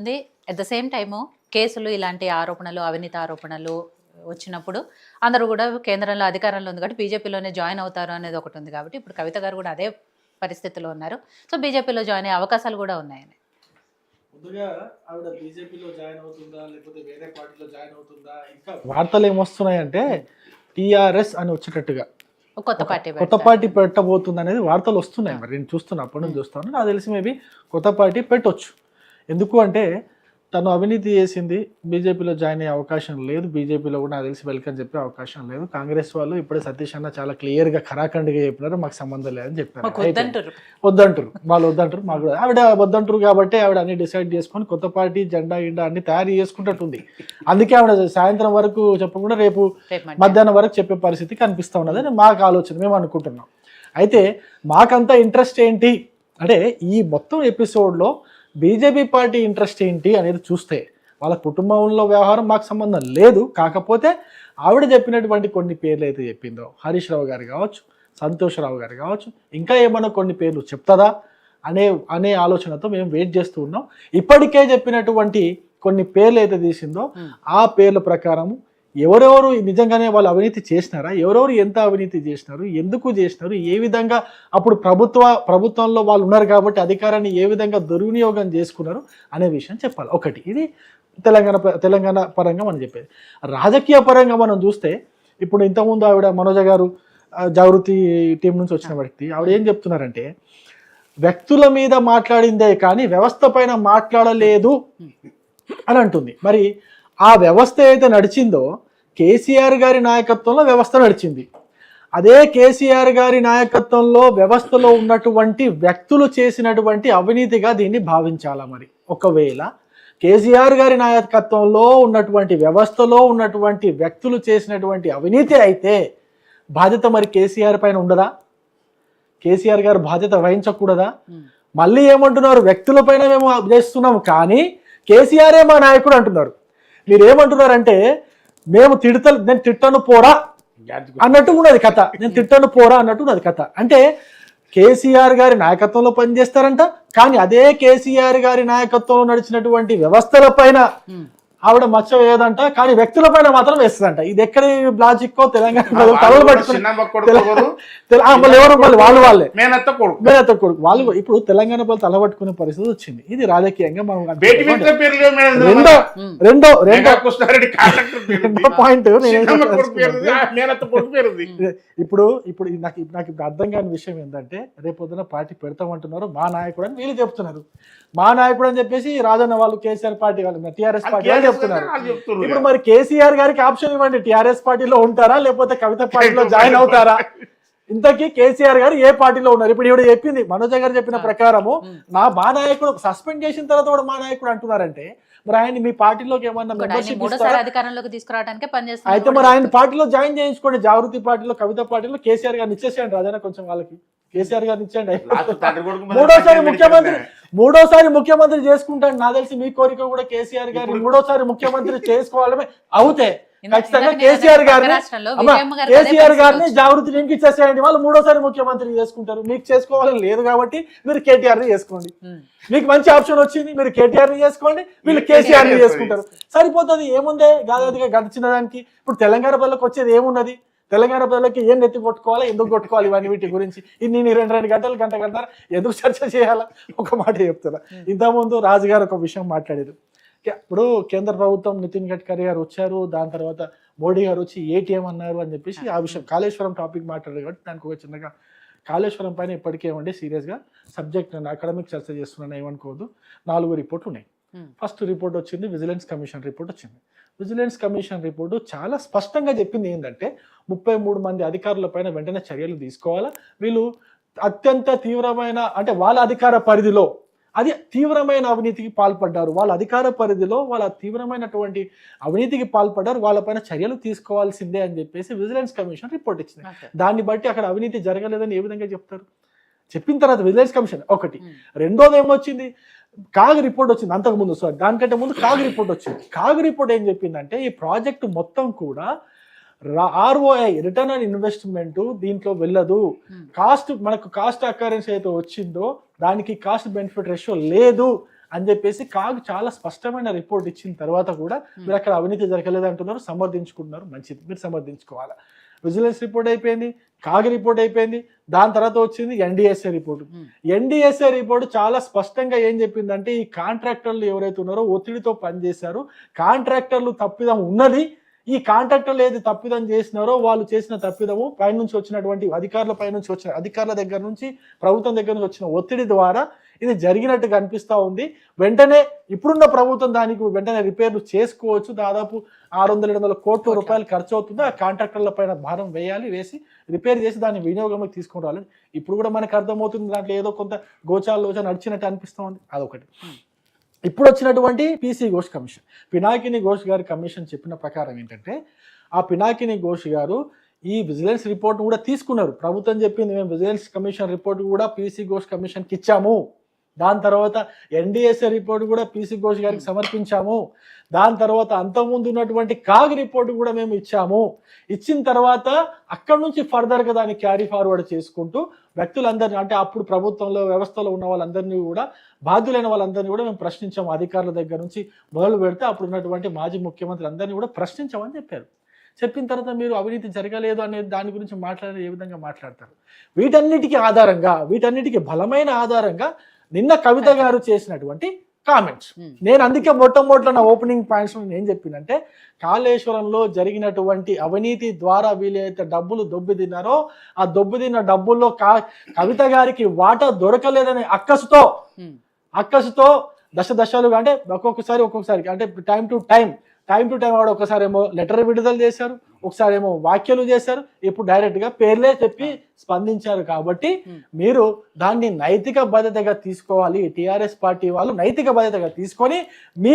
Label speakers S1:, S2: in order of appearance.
S1: ఉంది. At the same time కేసులు ఇలాంటి ఆరోపణలు, అవినీతి ఆరోపణలు వచ్చినప్పుడు అందరూ కూడా కేంద్రంలో అధికారంలో ఉంది కాబట్టి బీజేపీలోనే జాయిన్ అవుతారు అనేది ఒకటి ఉంది కాబట్టి ఇప్పుడు కవిత గారు కూడా అదే పరిస్థితిలో ఉన్నారు. సో బీజేపీలో జాయిన్ అయ్యే అవకాశాలు కూడా ఉన్నాయని.
S2: ముందుగా ఆవిడ బీజేపీలో జాయిన్ అవుతుందా లేకపోతే వేరే పార్టీలో జాయిన్ అవుతుందా, ఇంకా వార్తలు ఏమొస్తున్నాయంటే టీఆర్ఎస్ అని వచ్చేటట్టుగా కొత్త పార్టీ పెట్టబోతుంది అనేది వార్తలు వస్తున్నాయి. మరి నేను చూస్తున్నా, అప్పటి నుంచి చూస్తాను. నాకు తెలిసి మేబీ కొత్త పార్టీ పెట్టొచ్చు. ఎందుకు అంటే తను అవినీతి చేసింది, బీజేపీలో జాయిన్ అయ్యే అవకాశం లేదు. బీజేపీలో కూడా నాకు తెలిసి వెల్కమ్ చెప్పే అవకాశం లేదు. కాంగ్రెస్ వాళ్ళు ఇప్పుడే సతీష్ అన్న చాలా క్లియర్గా ఖరాఖండిగా చెప్పినారు, మాకు సంబంధం లేదని చెప్పారు. వద్దంటారు వాళ్ళు, వద్దంటారు. మాకు కూడా ఆవిడ వద్దంటారు కాబట్టి ఆవిడ అన్ని డిసైడ్ చేసుకొని కొత్త పార్టీ జెండా గిండా అన్ని తయారు చేసుకుంటుంది. అందుకే ఆవిడ సాయంత్రం వరకు చెప్పకుండా రేపు మధ్యాహ్నం వరకు చెప్పే పరిస్థితి కనిపిస్తూ ఉన్నదని మాకు ఆలోచన, మేము అనుకుంటున్నాం. అయితే మాకంతా ఇంట్రెస్ట్ ఏంటి అంటే ఈ మొత్తం ఎపిసోడ్లో బీజేపీ పార్టీ ఇంట్రెస్ట్ ఏంటి అనేది చూస్తే వాళ్ళ కుటుంబంలో వ్యవహారం మాకు సంబంధం లేదు. కాకపోతే ఆవిడ చెప్పినటువంటి కొన్ని పేర్లు అయితే చెప్పిందో, హరీష్ రావు గారు కావచ్చు, సంతోష్ రావు గారు కావచ్చు, ఇంకా ఏమైనా కొన్ని పేర్లు చెప్తుందా అనే ఆలోచనతో మేము వెయిట్ చేస్తూ ఉన్నాం. ఇప్పటికే చెప్పినటువంటి కొన్ని పేర్లు అయితే తీసిందో ఆ పేర్ల ప్రకారము ఎవరెవరు నిజంగానే వాళ్ళు అవినీతి చేసినారా, ఎవరెవరు ఎంత అవినీతి చేసినారు, ఎందుకు చేసినారు, ఏ విధంగా అప్పుడు ప్రభుత్వంలో వాళ్ళు ఉన్నారు కాబట్టి అధికారాన్ని ఏ విధంగా దుర్వినియోగం చేసుకున్నారు అనే విషయం చెప్పాలి. ఒకటి ఇది తెలంగాణ పరంగా మనం చెప్పేది. రాజకీయ పరంగా మనం చూస్తే ఇప్పుడు ఇంతకుముందు ఆవిడ మనోజ గారు జాగృతి టీం నుంచి వచ్చిన వ్యక్తి ఆవిడ ఏం చెప్తున్నారంటే వ్యక్తుల మీద మాట్లాడిందే కానీ వ్యవస్థ పైన మాట్లాడలేదు అని అంటుంది. మరి ఆ వ్యవస్థ అయితే నడిచిందో కేసీఆర్ గారి నాయకత్వంలో వ్యవస్థ నడిచింది. అదే కేసీఆర్ గారి నాయకత్వంలో వ్యవస్థలో ఉన్నటువంటి వ్యక్తులు చేసినటువంటి అవినీతిగా దీన్ని భావించాలా? మరి ఒకవేళ కేసీఆర్ గారి నాయకత్వంలో ఉన్నటువంటి వ్యవస్థలో ఉన్నటువంటి వ్యక్తులు చేసినటువంటి అవినీతి అయితే బాధ్యత మరి కేసీఆర్ పైన ఉండదా? కేసీఆర్ గారు బాధ్యత వహించకూడదా? మళ్ళీ ఏమంటున్నారు, వ్యక్తుల పైన మేము చేస్తున్నాము కానీ కేసీఆరే మా నాయకుడు అంటున్నారు. మీరు ఏమంటున్నారంటే నేను తిట్టను పోరా అన్నట్టు ఉన్నది కథ, నేను తిట్టను పోరా అన్నట్టు ఉన్నది కథ. అంటే కేసీఆర్ గారి నాయకత్వంలో పనిచేస్తారంట, కానీ అదే కేసీఆర్ గారి నాయకత్వంలో నడిచినటువంటి వ్యవస్థల పైన ఆవిడ మచ్చ వేయదంట, కానీ వ్యక్తుల పైన మాత్రం వేస్తుందంట. ఇది ఎక్కడి లాజిక్కో తెలంగాణ తలలు పట్టుకుని వాళ్ళే మేనత్త కొడుకు వాళ్ళు ఇప్పుడు తెలంగాణ వాళ్ళు తలబట్టుకునే పరిస్థితి వచ్చింది. ఇది రాజకీయంగా మనం రెండో పాయింట్ ఇప్పుడు నాకు అర్థం కాని విషయం ఏంటంటే రేపొద్దున పార్టీ పెడతామంటున్నారు మా నాయకుడు అని వీళ్ళు చెప్తున్నారు. మా నాయకుడు అని చెప్పేసి రాజన్న వాళ్ళు కేసీఆర్ పార్టీ వాళ్ళు టీఆర్ఎస్ పార్టీ వాళ్ళు చెప్తున్నారు. ఇప్పుడు మరి కేసీఆర్ గారికి ఆప్షన్ ఇవ్వండి, టీఆర్ఎస్ పార్టీలో ఉంటారా లేకపోతే కవిత పార్టీలో జాయిన్ అవుతారా? ఇంతకీ కేసీఆర్ గారు ఏ పార్టీలో ఉన్నారు? ఇప్పుడు ఈవిడ చెప్పింది, మనోజ గారు చెప్పిన ప్రకారము మా నాయకుడు సస్పెండ్ చేసిన తర్వాత కూడా మా నాయకుడు అంటున్నారంటే మరి ఆయన మీ పార్టీలోకి ఏమన్నా మెంబర్షిప్
S1: అధికారంలోకి తీసుకురావడానికే పనిచేస్తారు.
S2: అయితే మరి ఆయన పార్టీలో జాయిన్ చేయించుకోండి, జాగృతి పార్టీలో, కవిత పార్టీలో కేసీఆర్ గారిని ఇచ్చేసేయండి. రాజన్న కొంచెం వాళ్ళకి కేసీఆర్ గారిని ఇచ్చేయండి. మూడోసారి ముఖ్యమంత్రి చేసుకుంటాడు. నాకు తెలిసి మీ కోరిక కూడా కేసీఆర్ గారిని మూడోసారి ముఖ్యమంత్రి చేసుకోవాలమే అవుతే ఖచ్చితంగా కేసీఆర్ గారిని జాగృతి లింక్ ఇచ్చేసేయండి. వాళ్ళు మూడోసారి ముఖ్యమంత్రి చేసుకుంటారు. మీకు చేసుకోవాలని లేదు కాబట్టి మీరు కేటీఆర్ ని చేసుకోండి. మీకు మంచి ఆప్షన్ వచ్చింది, మీరు కేటీఆర్ ని చేసుకోండి, వీళ్ళు కేసీఆర్ ని చేసుకుంటారు. సరిపోతుంది. ఏముందే గాదిగా గడిచిన దానికి. ఇప్పుడు తెలంగాణ ప్రజలకు వచ్చేది ఏమున్నది? తెలంగాణ ప్రజలకి ఏం నెత్తి కొట్టుకోవాలా, ఎందుకు కొట్టుకోవాలి, ఇవన్నీ వీటి గురించి నేను 2 గంటలు గంట ఎందుకు చర్చ చేయాలా? ఒక మాట చెప్తున్నా. ఇంతకుముందు రాజుగారు ఒక విషయం మాట్లాడారు. ఇప్పుడు కేంద్ర ప్రభుత్వం నితిన్ గడ్కరీ గారు వచ్చారు, దాని తర్వాత మోడీ గారు వచ్చి ఏటీఎం అన్నారు అని చెప్పేసి ఆ విషయం కాళేశ్వరం టాపిక్ మాట్లాడారు కాబట్టి దానికి ఒక చిన్నగా కాళేశ్వరం పైన ఇప్పటికేమండి సీరియస్గా సబ్జెక్ట్ నేను అకాడమిక్ చర్చ చేస్తున్నాను, ఏమనుకోవద్దు. 4 రిపోర్ట్లు ఉన్నాయి. ఫస్ట్ రిపోర్ట్ వచ్చింది, విజిలెన్స్ కమిషన్ రిపోర్ట్ వచ్చింది. విజిలెన్స్ కమిషన్ రిపోర్టు చాలా స్పష్టంగా చెప్పింది ఏంటంటే 33 మంది అధికారుల పైన వెంటనే చర్యలు తీసుకోవాలా. వీళ్ళు అత్యంత తీవ్రమైన అంటే వాళ్ళ అధికార పరిధిలో అది తీవ్రమైన అవినీతికి పాల్పడ్డారు, వాళ్ళ అధికార పరిధిలో వాళ్ళ తీవ్రమైనటువంటి అవినీతికి పాల్పడ్డారు, వాళ్ళపైన చర్యలు తీసుకోవాల్సిందే అని చెప్పేసి విజిలెన్స్ కమిషన్ రిపోర్ట్ ఇచ్చింది. దాన్ని బట్టి అక్కడ అవినీతి జరగలేదని ఏ విధంగా చెప్తారు? చెప్పిన తర్వాత విజిలెన్స్ కమిషన్ ఒకటి. రెండోది ఏమొచ్చింది, కాగ్ రిపోర్ట్ వచ్చింది. అంతకుముందు దానికంటే ముందు కాగ్ రిపోర్ట్ వచ్చింది. కాగ్ రిపోర్ట్ ఏం చెప్పిందంటే ఈ ప్రాజెక్టు మొత్తం కూడా ROI రిటర్న్ ఆన్ ఇన్వెస్ట్మెంట్ దీంట్లో వెళ్ళదు. మనకు కాస్ట్ అకరెన్స్ అయితే వచ్చిందో దానికి కాస్ట్ బెనిఫిట్ రేషియో లేదు అని చెప్పేసి కాగ్ చాలా స్పష్టమైన రిపోర్ట్ ఇచ్చిన తర్వాత కూడా మీరు అక్కడ అవినీతి జరగలేదు అంటున్నారు, సమర్థించుకుంటున్నారు. మంచిది, మీరు సమర్థించుకోవాలి. విజిలెన్స్ రిపోర్ట్ అయిపోయింది, కాగ్ రిపోర్ట్ అయిపోయింది, దాని తర్వాత వచ్చింది ఎన్డీఎస్ఏ రిపోర్టు. ఎన్డీఎస్ఏ రిపోర్టు చాలా స్పష్టంగా ఏం చెప్పిందంటే ఈ కాంట్రాక్టర్లు ఎవరైతే ఉన్నారో ఒత్తిడితో పనిచేశారు, కాంట్రాక్టర్లు తప్పిదం ఉన్నది, ఈ కాంట్రాక్టర్లు ఏది తప్పిదం చేసినారో వాళ్ళు చేసిన తప్పిదము పైనుంచి వచ్చినటువంటి అధికారుల దగ్గర నుంచి ప్రభుత్వం దగ్గర నుంచి వచ్చిన ఒత్తిడి ద్వారా ఇది జరిగినట్టుగా అనిపిస్తూ ఉంది. వెంటనే ఇప్పుడున్న ప్రభుత్వం దానికి వెంటనే రిపేర్లు చేసుకోవచ్చు. దాదాపు 600-700 కోట్ల రూపాయలు ఖర్చు అవుతుంది. ఆ కాంట్రాక్టర్ల పైన భారం వేసి రిపేర్ చేసి దాన్ని వినియోగంలోకి తీసుకుని రావాలి. ఇప్పుడు కూడా మనకు అర్థమవుతుంది దాంట్లో ఏదో కొంత గోచాలు నడిచినట్టు అనిపిస్తూ ఉంది. అదొకటి. ఇప్పుడు వచ్చినటువంటి పీసీ ఘోష్ కమిషన్, పినాకిని ఘోష్ గారి కమిషన్ చెప్పిన ప్రకారం ఏంటంటే ఆ పినాకిని ఘోష్ గారు ఈ విజిలెన్స్ రిపోర్ట్ కూడా తీసుకున్నారు. ప్రభుత్వం చెప్పింది మేము విజిలెన్స్ కమిషన్ రిపోర్ట్ కూడా పీసీ ఘోష్ కమిషన్కి ఇచ్చాము, దాని తర్వాత ఎన్డీఎస్ఏ రిపోర్ట్ కూడా పీసీ ఘోష్ గారికి సమర్పించాము, దాని తర్వాత అంతకుముందు ఉన్నటువంటి కాగ్ రిపోర్ట్ కూడా మేము ఇచ్చాము. ఇచ్చిన తర్వాత అక్కడి నుంచి ఫర్దర్గా దాన్ని క్యారీ ఫార్వర్డ్ చేసుకుంటూ వ్యక్తులందరినీ అంటే అప్పుడు ప్రభుత్వంలో వ్యవస్థలో ఉన్న వాళ్ళందరినీ కూడా బాధ్యులైన వాళ్ళందరినీ కూడా మేము ప్రశ్నించాము. అధికారుల దగ్గర నుంచి మొదలు పెడితే అప్పుడు ఉన్నటువంటి మాజీ ముఖ్యమంత్రి అందరినీ కూడా ప్రశ్నించామని చెప్పారు. చెప్పిన తర్వాత మీరు అవినీతి జరగలేదు అనే దాని గురించి మాట్లాడే ఏ విధంగా మాట్లాడతారు? వీటన్నిటికీ బలమైన ఆధారంగా నిన్న కవిత గారు చేసినటువంటి కామెంట్స్. నేను అందుకే మొట్టమొదటి నా ఓపెనింగ్ పాయింట్స్ ఏం చెప్పిందంటే కాళేశ్వరంలో జరిగినటువంటి అవినీతి ద్వారా వీలైతే డబ్బులు దొబ్బి తిన్నారో ఆ దొబ్బి తిన్న డబ్బుల్లో కవిత గారికి వాటా దొరకలేదనే అక్కసుతో దశలుగా అంటే ఒక్కొక్కసారి అంటే టైం టు టైం ఆవిడ ఒకసారి ఏమో లెటర్ విడుదల చేశారు, ఒకసారి ఏమో వ్యాఖ్యలు చేశారు, ఇప్పుడు డైరెక్ట్గా పేర్లే చెప్పి స్పందించారు. కాబట్టి మీరు దాన్ని నైతిక బాధ్యతగా తీసుకోవాలి. టీఆర్ఎస్ పార్టీ వాళ్ళు నైతిక బాధ్యతగా తీసుకొని మీ